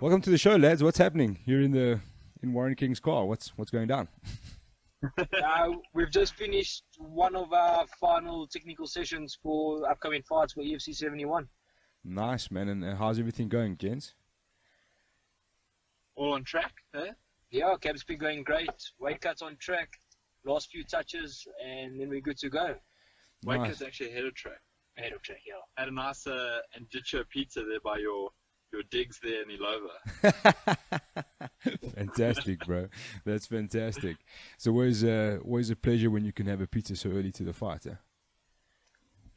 Welcome to the show, lads. What's happening? You're in Warren King's car. What's going down? We've just finished one of our final technical sessions for upcoming fights for EFC 71. Nice, man. And how's everything going, gents? All on track, eh? Yeah, Cab's been going great. Weight cuts on track, last few touches, and then we're good to go. Weight Nice. cuts actually ahead of track. Ahead of track, yeah. Had a nice Andiccio pizza there by your digs there in Ilova. Fantastic, bro. That's fantastic. So, always a pleasure when you can have a pizza so early to the fight. Eh?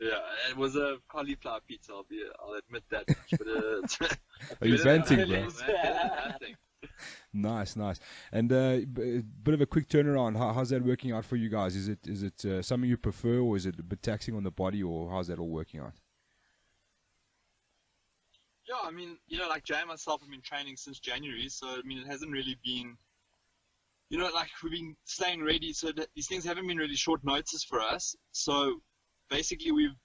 Yeah, it was a cauliflower pizza, I'll admit that much. But, Are you venting, bro? Nothing. Nice. And bit of a quick turnaround. How's that working out for you guys? Is it something you prefer, or is it a bit taxing on the body, or how's that all working out? Yeah, I mean, like Jay and myself have been training since January, so I mean, it hasn't really been, like we've been staying ready, so that these things haven't been really short notice for us. So basically, we've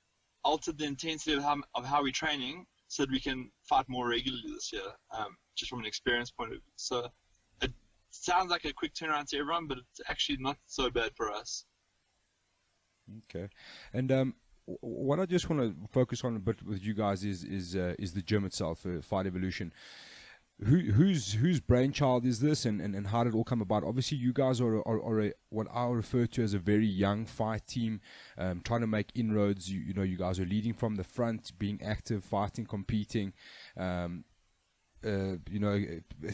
altered the intensity of how we're training so that we can fight more regularly this year, just from an experience point of view. So it sounds like a quick turnaround to everyone, but it's actually not so bad for us. Okay, and what I just want to focus on a bit with you guys is the gym itself, Fight Evolution. Whose brainchild is this, and how did it all come about? Obviously, you guys are what I refer to as a very young fight team, trying to make inroads. You guys are leading from the front, being active, fighting, competing.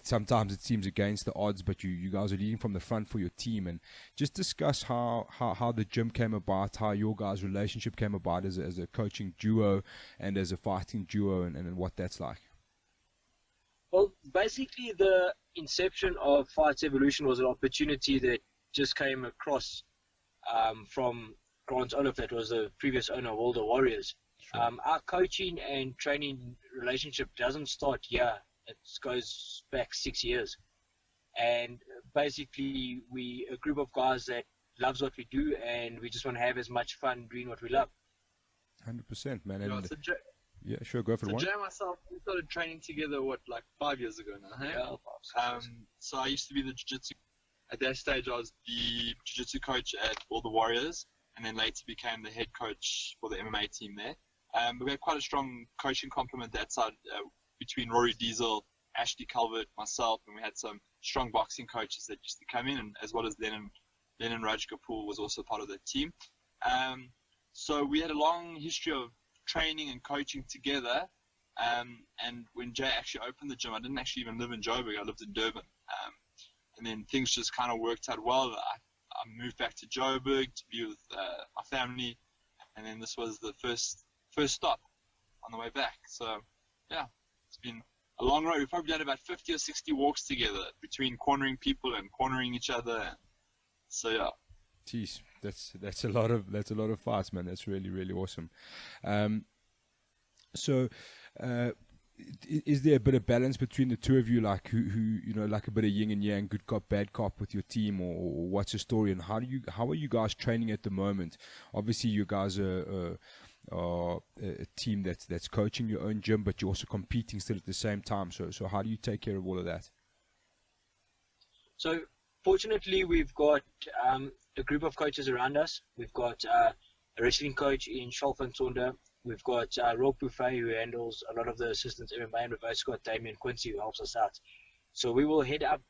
Sometimes it seems against the odds, but you guys are leading from the front for your team. And just discuss how the gym came about, how your guys' relationship came about as a coaching duo and as a fighting duo, and what that's like. Well, basically, the inception of Fight Evolution was an opportunity that just came across from Grant Olaf, that was the previous owner of all the Warriors. Sure. Our coaching and training relationship doesn't start here. It goes back 6 years. And basically, we a group of guys that loves what we do, and we just want to have as much fun doing what we love. 100%, man. Yeah, And so yeah, sure, go for it. Jay and myself, we started training together, like 5 years ago now, hey? Yeah, So I used to be the jiu-jitsu. At that stage, I was the jiu-jitsu coach at all the Warriors, and then later became the head coach for the MMA team there. But we had quite a strong coaching complement that side between Rory Diesel, Ashley Calvert, myself, and we had some strong boxing coaches that used to come in, and as well as Lennon Raj Kapoor was also part of that team. So we had a long history of training and coaching together. And when Jay actually opened the gym, I didn't actually even live in Joburg, I lived in Durban. And then things just kind of worked out well. I moved back to Joburg to be with my family, and then this was the first stop on the way back. So yeah, it's been a long road. We've probably done about 50 or 60 walks together between cornering people and cornering each other. So yeah. Jeez, that's a lot of fights, man. That's really, really awesome. Is there a bit of balance between the two of you, like who like a bit of yin and yang, good cop, bad cop with your team, or what's the story, and how are you guys training at the moment? Obviously, you guys are a team that's coaching your own gym, but you're also competing still at the same time. So how do you take care of all of that? So fortunately, we've got a group of coaches around us. We've got a wrestling coach in Shalfan Tonda. We've got Rob Buffet, who handles a lot of the assistants MMA, and we've also got Damien Quincy, who helps us out. So we will head up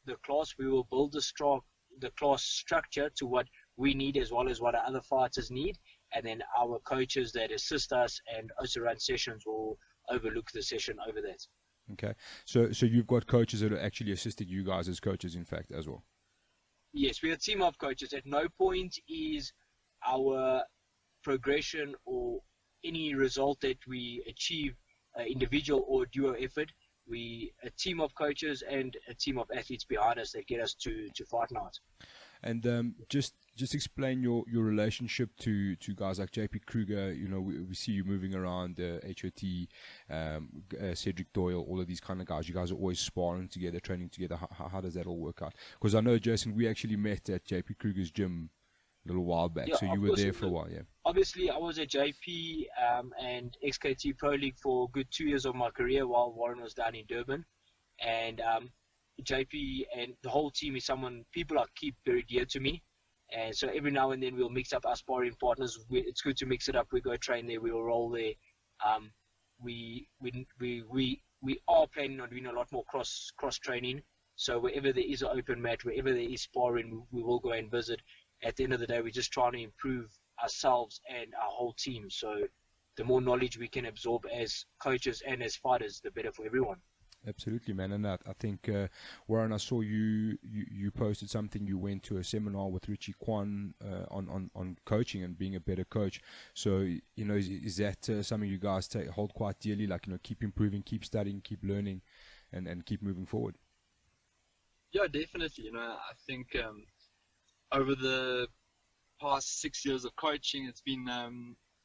the class. We will build the class structure to what we need, as well as what our other fighters need. And then our coaches that assist us and also run sessions will overlook the session over that. Okay, so you've got coaches that are actually assisting you guys as coaches, in fact, as well. Yes, we're a team of coaches. At no point is our progression or any result that we achieve individual or duo effort. We a team of coaches and a team of athletes behind us that get us to fight night. And just explain your relationship to guys like JP Kruger. We see you moving around, HOT, Cedric Doyle, all of these kind of guys. You guys are always sparring together, training together. How does that all work out? Because I know, Jason, we actually met at JP Kruger's gym a little while back. Yeah, so you were there for a while, yeah. Obviously, I was at JP and XKT Pro League for a good 2 years of my career while Warren was down in Durban. and JP and the whole team is people are keep very dear to me. And so every now and then we'll mix up our sparring partners. It's good to mix it up. We go train there. We'll roll there. We are planning on doing a lot more cross training. So wherever there is an open mat, wherever there is sparring, we will go and visit. At the end of the day, we're just trying to improve ourselves and our whole team. So the more knowledge we can absorb as coaches and as fighters, the better for everyone. Absolutely, man. And I think, Warren, I saw you posted something. You went to a seminar with Richie Kwan on coaching and being a better coach. So, is that something you guys hold quite dearly? Like, keep improving, keep studying, keep learning, and keep moving forward? Yeah, definitely. I think over the past 6 years of coaching, it's been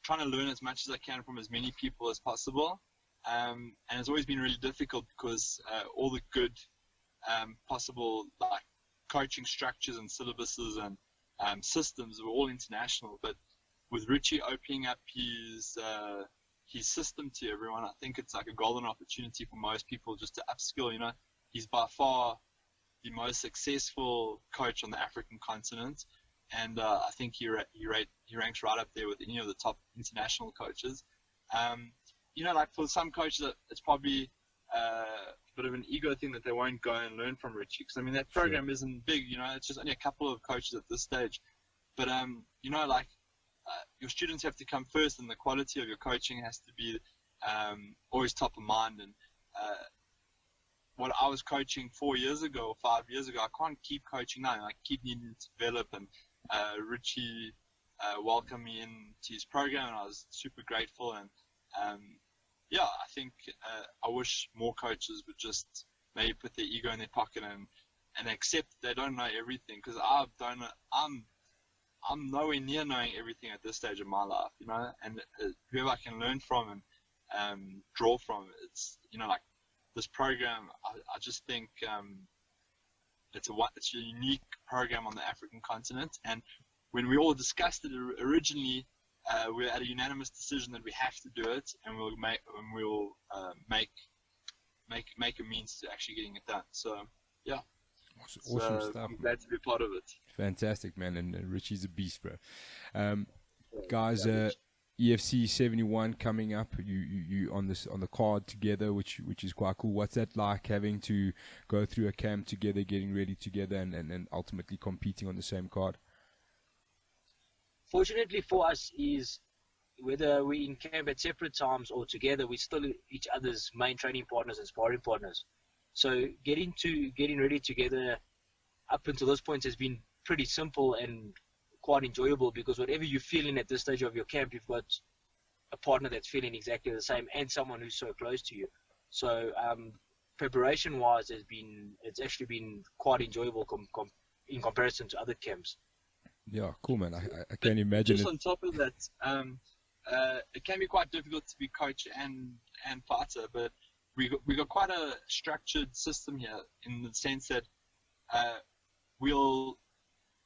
trying to learn as much as I can from as many people as possible. And it's always been really difficult because all the good possible like coaching structures and syllabuses and systems were all international. But with Richie opening up his system to everyone, I think it's like a golden opportunity for most people just to upskill. He's by far the most successful coach on the African continent, and I think he ranks right up there with any of the top international coaches. Like for some coaches, it's probably a bit of an ego thing that they won't go and learn from Richie. Because, that program isn't big, it's just only a couple of coaches at this stage. But, your students have to come first, and the quality of your coaching has to be always top of mind. And what I was coaching 4 years ago or 5 years ago, I can't keep coaching now. I keep needing to develop. And Richie welcomed me into his program, and I was super grateful. And I think I wish more coaches would just maybe put their ego in their pocket and accept that they don't know everything, because I'm nowhere near knowing everything at this stage of my life, and whoever I can learn from and draw from, it's like this program. I just think it's a unique program on the African continent, and when we all discussed it originally, we're at a unanimous decision that we have to do it, and we'll make a means to actually getting it done. So, yeah. Awesome stuff. I'm glad to be part of it. Fantastic, man. And Richie's a beast, bro. Guys, EFC 71 coming up. You on the card together, which is quite cool. What's that like, having to go through a camp together, getting ready together, and ultimately competing on the same card? Fortunately for us is whether we in camp at separate times or together, we're still each other's main training partners and sparring partners. So getting ready together up until this point has been pretty simple and quite enjoyable, because whatever you're feeling at this stage of your camp, you've got a partner that's feeling exactly the same and someone who's so close to you. So preparation-wise, it's actually been quite enjoyable in comparison to other camps. Yeah, cool, man. I can't imagine. Just on top of that, it can be quite difficult to be coach and fighter, but we got quite a structured system here, in the sense that we'll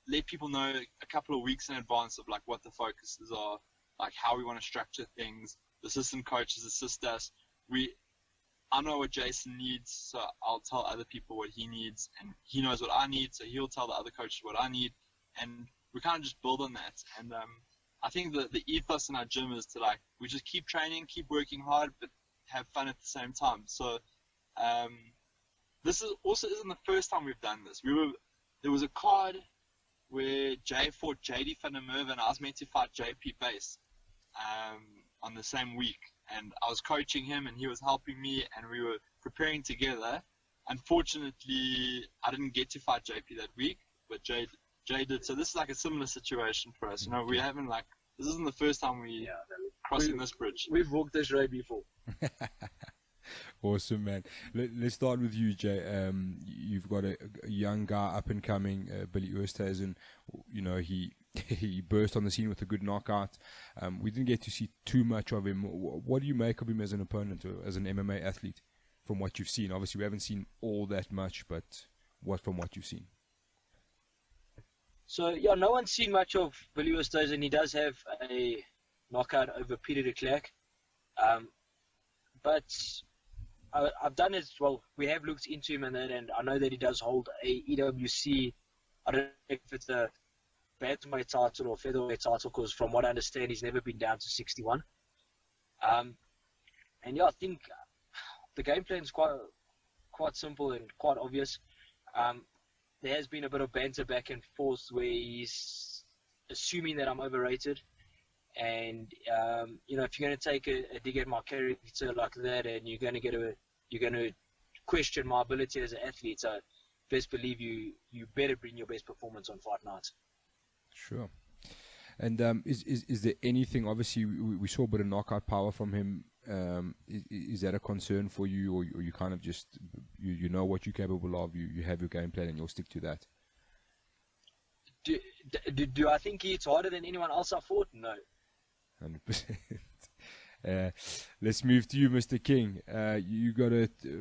let people know a couple of weeks in advance of like what the focuses are, like how we want to structure things. The assistant coaches assist us. I know what Jasen needs, so I'll tell other people what he needs, and he knows what I need, so he'll tell the other coaches what I need, and we kind of just build on that. And I think the ethos in our gym is to we just keep training, keep working hard, but have fun at the same time. So this isn't the first time we've done this. There was a card where Jay fought JD van der Merwe, and I was meant to fight JP Base on the same week. And I was coaching him, and he was helping me, and we were preparing together. Unfortunately, I didn't get to fight JP that week, but Jay did. So this is like a similar situation for us. We haven't this isn't the first time crossing this bridge. We've walked this road before. Awesome, man. Let's start with you, Jay. You've got a young guy up and coming, Billy Oosthuizen. He burst on the scene with a good knockout. We didn't get to see too much of him. What do you make of him as an opponent or as an MMA athlete from what you've seen? Obviously, we haven't seen all that much, but from what you've seen? So, yeah, no one's seen much of Billy Oosthuizen. He does have a knockout over Peter de Klerk. But I've done as well. We have looked into him and I know that he does hold a EWC. I don't know if it's a bantamweight title or featherweight title, because from what I understand, he's never been down to 61. And yeah, I think the game plan is quite simple and quite obvious. There has been a bit of banter back and forth where he's assuming that I'm overrated. And if you're going to take a dig at my character like that, and you're going to question my ability as an athlete, so best believe you better bring your best performance on fight night. Sure. And is there anything? Obviously, we saw a bit of knockout power from him. Is that a concern for you, or you kind of just you know what you're capable of? You have your game plan and you'll stick to that. Do I think he hits harder than anyone else I fought? No. 100%. Let's move to you, Mr. King. You got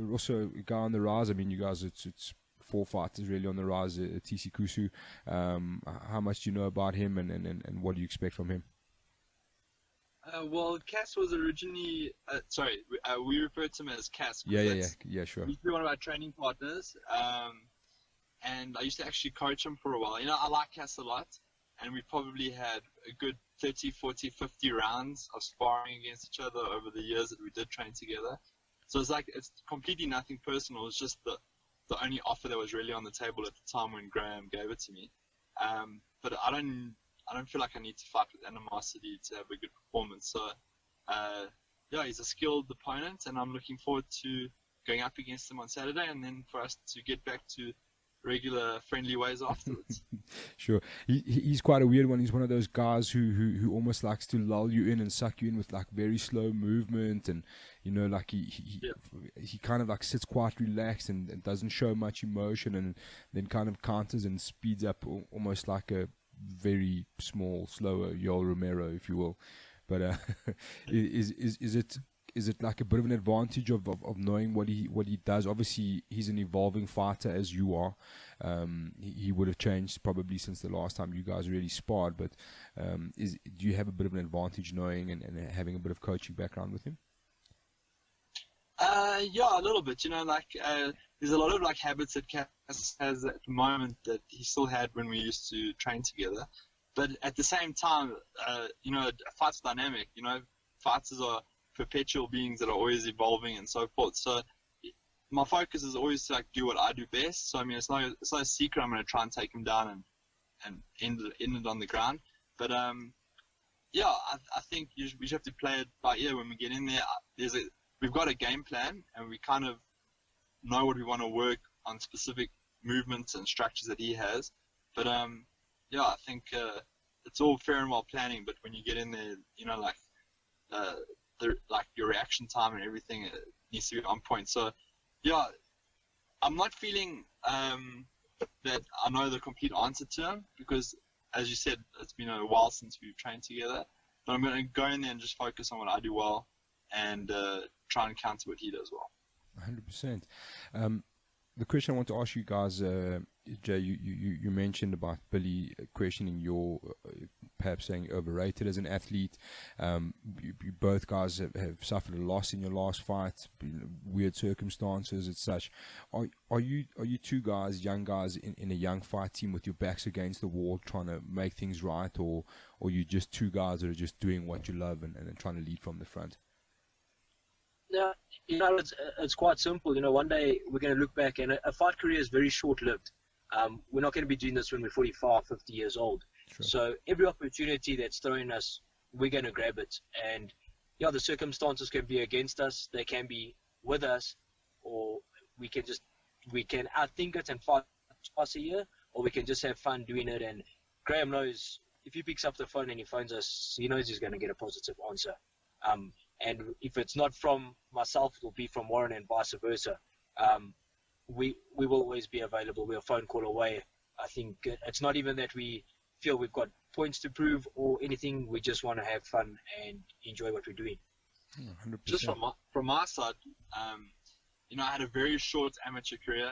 also a guy on the rise. I mean, you guys, it's 4 fighters really on the rise. TC Kusu. How much do you know about him, and what do you expect from him? Well, Cass was originally we referred to him as Cass. Yeah, sure. He's been one of our training partners, and I used to actually coach him for a while. I like Cass a lot, and we probably had a good 30, 40, 50 rounds of sparring against each other over the years that we did train together. So it's completely nothing personal. It's just the only offer that was really on the table at the time when Graham gave it to me. But I don't feel like I need to fight with animosity to have a good performance. So, he's a skilled opponent, and I'm looking forward to going up against him on Saturday, and then for us to get back to regular friendly ways afterwards. Sure. He's quite a weird one. He's one of those guys who almost likes to lull you in and suck you in with like very slow movement, and like he kind of like sits quite relaxed and doesn't show much emotion, and then kind of counters and speeds up almost like a very small, slower Yoel Romero, if you will. But is it like a bit of an advantage of knowing what he does? Obviously, he's an evolving fighter as you are. He would have changed probably since the last time you guys really sparred. But do you have a bit of an advantage knowing and having a bit of coaching background with him? Yeah, a little bit. There's a lot of like habits that Cass has at the moment that he still had when we used to train together. But at the same time, a fight's dynamic. Fighters are perpetual beings that are always evolving and so forth. So my focus is always to do what I do best. So I mean, it's no secret I'm going to try and take him down and end it on the ground. But I think we just have to play it by ear when we get in there. We've got a game plan, and we kind of know what we want to work on, specific movements and structures that he has. But I think it's all fair and well planning. But when you get in there, your reaction time and everything needs to be on point. So, I'm not feeling that I know the complete answer to him, because, as you said, it's been a while since we've trained together. But I'm going to go in there and just focus on what I do well, and try and counter what he does well. 100%. The question I want to ask you guys, Jay, you mentioned about Billy questioning your, perhaps saying overrated as an athlete. You both guys have suffered a loss in your last fight, weird circumstances and such. Are you two guys, young guys in a young fight team with your backs against the wall trying to make things right, or you just two guys that are just doing what you love and trying to lead from the front? No, it's quite simple. One day we're going to look back, and a fight career is very short-lived. We're not going to be doing this when we're 45, 50 years old. Sure. So every opportunity that's thrown us, we're going to grab it. And the circumstances can be against us, they can be with us, or we can outthink it and fight twice a year, or we can just have fun doing it. And Graham knows if he picks up the phone and he phones us, he knows he's going to get a positive answer. And if it's not from myself, it will be from Warren, and vice versa. We will always be available. We're a phone call away. I think it's not even that we feel we've got points to prove or anything. We just want to have fun and enjoy what we're doing. 100%. Just from my side, I had a very short amateur career.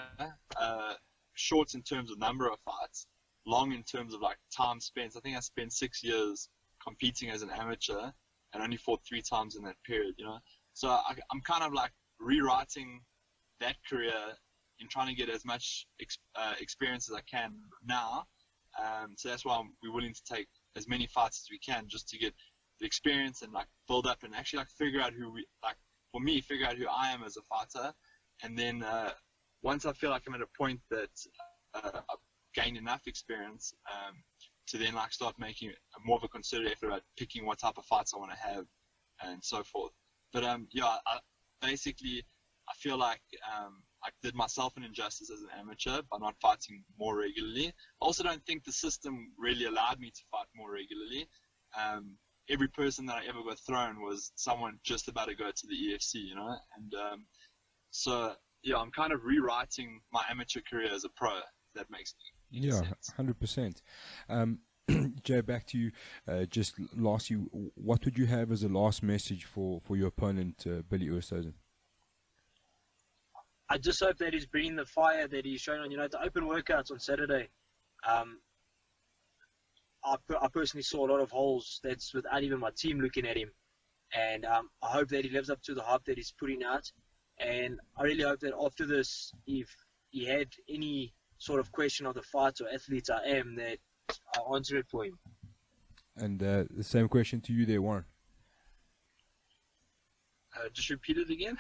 Short in terms of number of fights, long in terms of time spent. I think I spent 6 years competing as an amateur, and only fought 3 times in that period, So I'm kind of rewriting that career in trying to get as much experience as I can now. So that's why we're willing to take as many fights as we can, just to get the experience and like build up and actually like figure out figure out who I am as a fighter. And then once I feel like I'm at a point that I've gained enough experience to then like start making more of a concerted effort about picking what type of fights I want to have and so forth. But basically I feel like I did myself an injustice as an amateur by not fighting more regularly. I also don't think the system really allowed me to fight more regularly. Every person that I ever got thrown was someone just about to go to the EFC, you know? And so, yeah, I'm kind of rewriting my amateur career as a pro, if that makes any sense. 100%. Jay, back to you. Just lastly, what would you have as a last message for your opponent, Billy Oosthuizen? I just hope that he's bringing the fire that he's shown on, the open workouts on Saturday. I personally saw a lot of holes that's without even my team looking at him. And I hope that he lives up to the hype that he's putting out. And I really hope that after this, if he had any sort of question of the fights or athletes I am, that I'll answer it for him. And the same question to you there, Warren. Just repeat it again.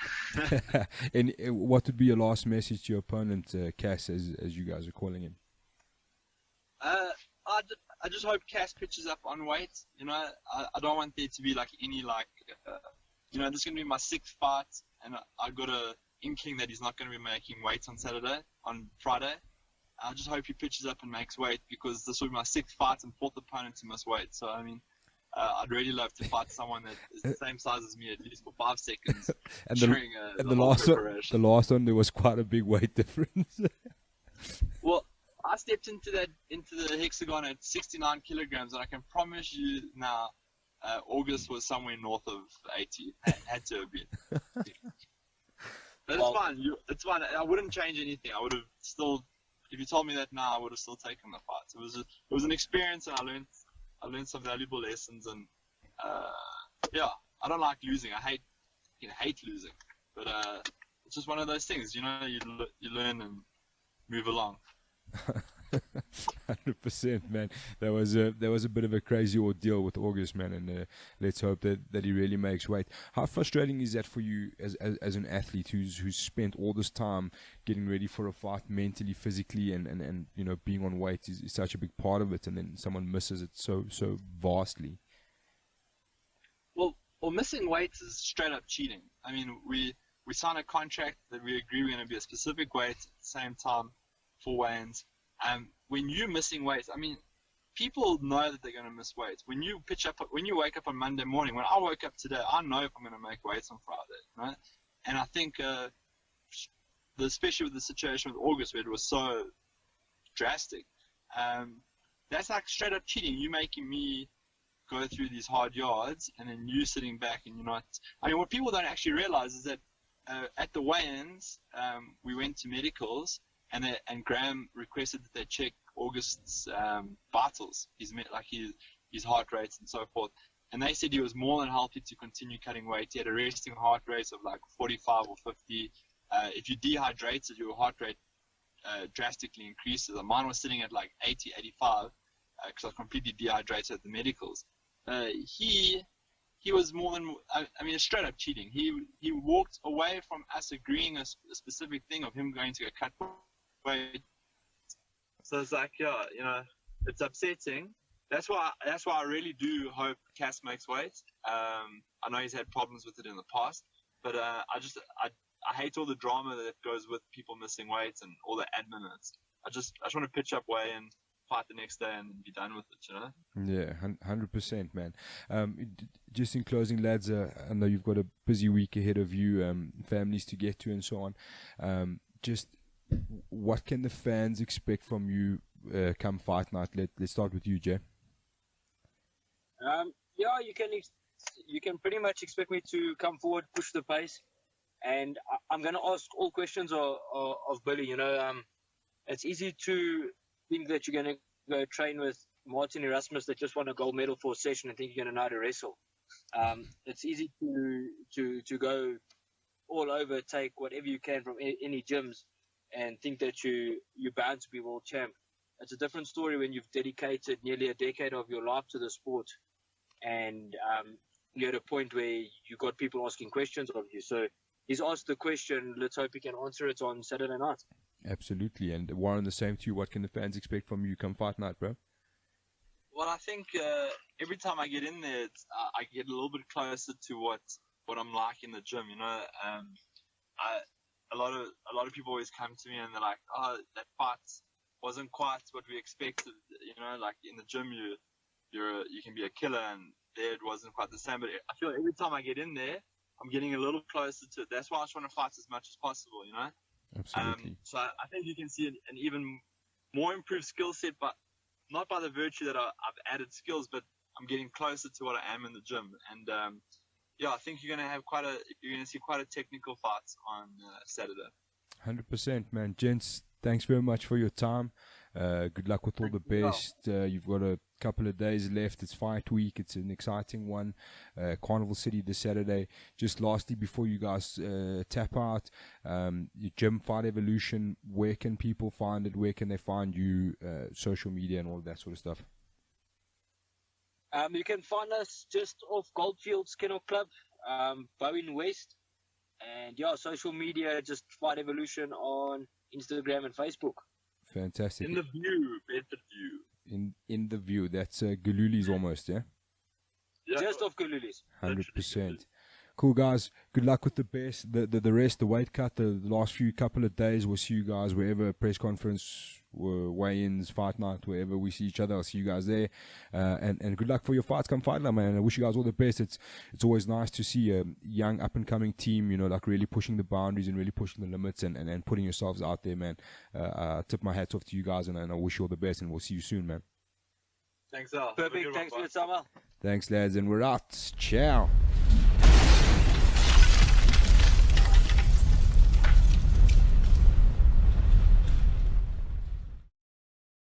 And what would be your last message to your opponent, Cass, as you guys are calling him? I just hope Cass pitches up on weight. I don't want there to be like any this is going to be my 6th fight, and I got a inkling that he's not going to be making weight on Friday. I just hope he pitches up and makes weight, because this will be my 6th fight and 4th opponent to miss weight. So I mean, I'd really love to fight someone that is the same size as me, at least for 5 seconds. And the last one, there was quite a big weight difference. Well, I stepped into the hexagon at 69 kilograms, and I can promise you now, August was somewhere north of 80. Had to have been. But it's fine. It's fine. I wouldn't change anything. I would have still, if you told me that now, I would have still taken the fight. It was an experience, and I learned some valuable lessons. And I don't like losing. I hate losing. But it's just one of those things. You learn and move along. 100%, man. That was a bit of a crazy ordeal with August, man, and let's hope that he really makes weight. How frustrating is that for you as an athlete who's spent all this time getting ready for a fight mentally, physically, and being on weight is such a big part of it, and then someone misses it so vastly? Well, missing weight is straight up cheating. I mean, we sign a contract that we agree we're going to be a specific weight at the same time for weigh-ins. When you're missing weight, I mean, people know that they're going to miss weight. When you wake up on Monday morning, when I woke up today, I know if I'm going to make weights on Friday, right? And I think, especially with the situation with August, where it was so drastic, that's like straight up cheating. You making me go through these hard yards, and then you sitting back and you're not. I mean, what people don't actually realize is that at the weigh-ins, we went to medicals. And Graham requested that they check August's vitals, his heart rates and so forth. And they said he was more than healthy to continue cutting weight. He had a resting heart rate of like 45 or 50. If you dehydrated, your heart rate drastically increases. Mine was sitting at like 80, 85 because I was completely dehydrated at the medicals. He was more than, it's straight up cheating. He walked away from us agreeing a specific thing of him going to go cut weight. So it's like, it's upsetting. That's why I really do hope Cass makes weight. I know he's had problems with it in the past, but I hate all the drama that goes with people missing weight and all the admin. I just want to pitch up weight and fight the next day and be done with it, Yeah, 100%, man. Just in closing, lads, I know you've got a busy week ahead of you, families to get to and so on. Just what can the fans expect from you come fight night? Let's start with you, Jay. You can pretty much expect me to come forward, push the pace, and I'm going to ask all questions of Billy. It's easy to think that you're going to go train with Martin Erasmus that just won a gold medal for a session and think you're going to know how to wrestle. It's easy to go all over, take whatever you can from any gyms, and think that you're bound to be world champ. It's a different story when you've dedicated nearly a decade of your life to the sport, and you're at a point where you got people asking questions of you. So he's asked the question. Let's hope he can answer it on Saturday night. Absolutely. And Warren, the same to you. What can the fans expect from you come fight night, bro? Well, I think every time I get in there, I get a little bit closer to what I'm like in the gym. You know, a lot of people always come to me and they're like, "Oh, that fight wasn't quite what we expected." You know, like in the gym, you can be a killer, and there it wasn't quite the same. But I feel every time I get in there, I'm getting a little closer to it. That's why I just want to fight as much as possible. You know. Absolutely. So I think you can see an even more improved skill set, but not by the virtue that I've added skills, but I'm getting closer to what I am in the gym. And yeah, I think you're going to see quite a technical fight on Saturday. 100%, man. Gents, thanks very much for your time. Good luck with all the best. You've got a couple of days left. It's fight week. It's an exciting one. Carnival City this Saturday. Just lastly, before you guys tap out, your gym, Fight Evolution, where can people find it? Where can they find you? Social media and all that sort of stuff. You can find us just off Goldfields Kennel Club, Bowen West. And yeah, social media, just Fight Evolution on Instagram and Facebook. Fantastic. In the view, Bedford View. In the view. That's Galuli's almost, yeah? Just off Galuli's. 100%. Cool, guys. Good luck with the best. The rest, the weight cut, the last few couple of days. We'll see you guys wherever, press conference, weigh-ins, fight night, wherever we see each other. I'll see you guys there. And good luck for your fights come fight night, man. I wish you guys all the best. It's always nice to see a young, up-and-coming team, you know, like really pushing the boundaries and really pushing the limits and putting yourselves out there, man. I tip my hats off to you guys, and I wish you all the best, and we'll see you soon, man. Thanks, Al. Perfect. Thanks for your time, Al. Thanks, lads, and we're out. Ciao.